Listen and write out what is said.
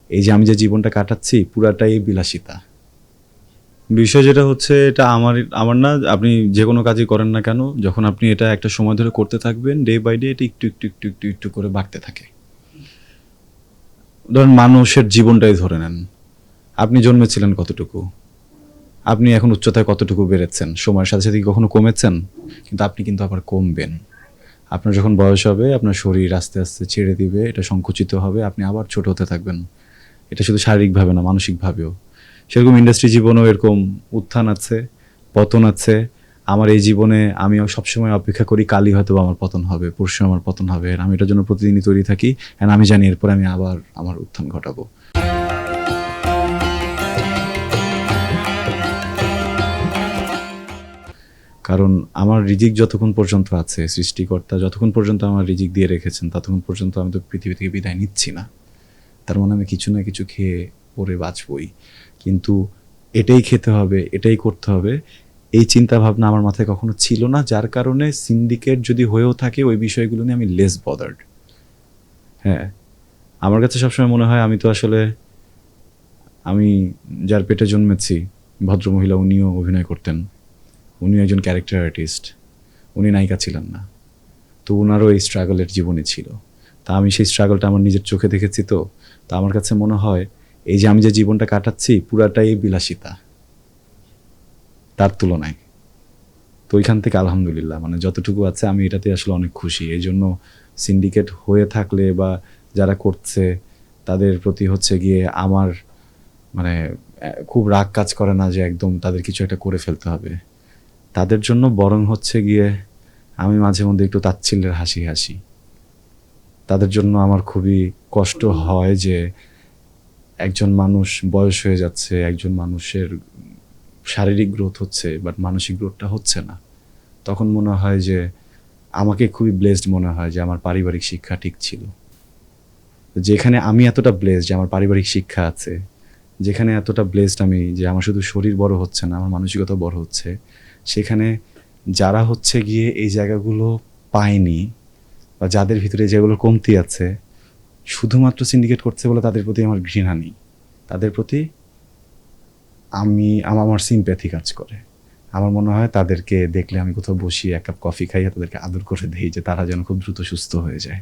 এই যে আমি যে জীবনটা কাটাচ্ছি পুরাটাই বিলাসিতা। বিষয় যেটা হচ্ছে, এটা আমার আমার না, আপনি যে কোনো কাজই করেন না কেন, যখন আপনি এটা একটা সময় ধরে করতে থাকবেন, ডে বাই ডে এটা একটু একটু একটু একটু একটু করে বাড়তে থাকে। ধরেন মানুষের জীবনটাই ধরে নেন, আপনি জন্মেছিলেন কতটুকু, আপনি এখন উচ্চতায় কতটুকু বেড়েছেন, সময়ের সাথে সাথে কি কখনো কমেছেন? কিন্তু আপনি কিন্তু আবার কমবেন। আপনার যখন বয়স হবে আপনার শরীর আস্তে আস্তে ছেড়ে দিবে, এটা সংকুচিত হবে, আপনি আবার ছোট হতে থাকবেন। এটা শুধু শারীরিকভাবে না, মানসিকভাবেও। সেরকম ইন্ডাস্ট্রি জীবনেও এরকম উত্থান আছে, পতন আছে। আমার এই জীবনে আমিও সবসময় অপেক্ষা করি কালই হয়তো আমার পতন হবে, পরশু আমার পতন হবে, আমি এটার জন্য প্রতিদিনই তৈরি থাকি। অ্যান্ড আমি জানি এরপর আমি আবার আমার উত্থান ঘটাবো। কারণ আমার রিজিক যতক্ষণ পর্যন্ত আছে, সৃষ্টিকর্তা যতক্ষণ পর্যন্ত আমার রিজিক দিয়ে রেখেছেন, ততক্ষণ পর্যন্ত আমি তো পৃথিবী থেকে বিদায় নিচ্ছি না। তার মানে আমি কিছু না কিছু খেয়ে পরে বাঁচবই। কিন্তু এটাই খেতে হবে, এটাই করতে হবে, এই চিন্তা ভাবনা আমার মাথায় কখনো ছিল না, যার কারণে সিন্ডিকেট যদি হয়েও থাকে ওই বিষয়গুলো নিয়ে আমি লেস বদার্ড। হ্যাঁ, আমার কাছে সবসময় মনে হয় আমি তো আসলে, আমি যার পেটে জন্মেছি, ভদ্রমহিলা উনিও অভিনয় করতেন, উনিও একজন ক্যারেক্টার আর্টিস্ট, উনি নায়িকা ছিলেন না। তো ওনারও এই স্ট্রাগলের জীবনে ছিল। তা আমি সেই স্ট্রাগলটা আমার নিজের চোখে দেখেছি। তো তা আমার কাছে মনে হয় এই যে আমি যে জীবনটা কাটাচ্ছি পুরাটাই বিলাসিতা তার তুলনায়। তো ওইখান থেকে আলহামদুলিল্লাহ, মানে যতটুকু আছে আমি এটাতে আসলে অনেক খুশি। এই জন্য সিন্ডিকেট হয়ে থাকলে বা যারা করছে তাদের প্রতি হচ্ছে গিয়ে আমার মানে খুব রাগ কাজ করে না যে একদম তাদের কিছু একটা করে ফেলতে হবে। তাদের জন্য বরং হচ্ছে গিয়ে আমি মাঝে মধ্যে একটু তাচ্ছিল্যের হাসি হাসি। তাদের জন্য আমার খুবই কষ্ট হয় যে একজন মানুষ বয়স হয়ে যাচ্ছে, একজন মানুষের শারীরিক গ্রোথ হচ্ছে বাট মানসিক গ্রোথটা হচ্ছে না। তখন মনে হয় যে আমাকে খুবই ব্লেসড মনে হয় যে আমার পারিবারিক শিক্ষা ঠিক ছিল। যেখানে আমি এতটা ব্লেসড যে আমার পারিবারিক শিক্ষা আছে, যেখানে এতটা ব্লেসড আমি যে আমার শুধু শরীর বড় হচ্ছে না, আমার মানসিকতাও বড় হচ্ছে, সেখানে যারা হচ্ছে গিয়ে এই জায়গাগুলো পায়নি বা যাদের ভিতরে যেগুলো কমতি আছে, শুধুমাত্র সিন্ডিকেট করছে বলে তাদের প্রতি আমার ঘৃণা নেই। তাদের প্রতি আমার সিম্প্যাথি কাজ করে। আমার মনে হয় তাদেরকে দেখলে আমি কোথাও বসিয়ে এক কাপ কফি খাইয়ে তাদেরকে আদর করে দেই যে তারা যেন খুব দ্রুত সুস্থ হয়ে যায়।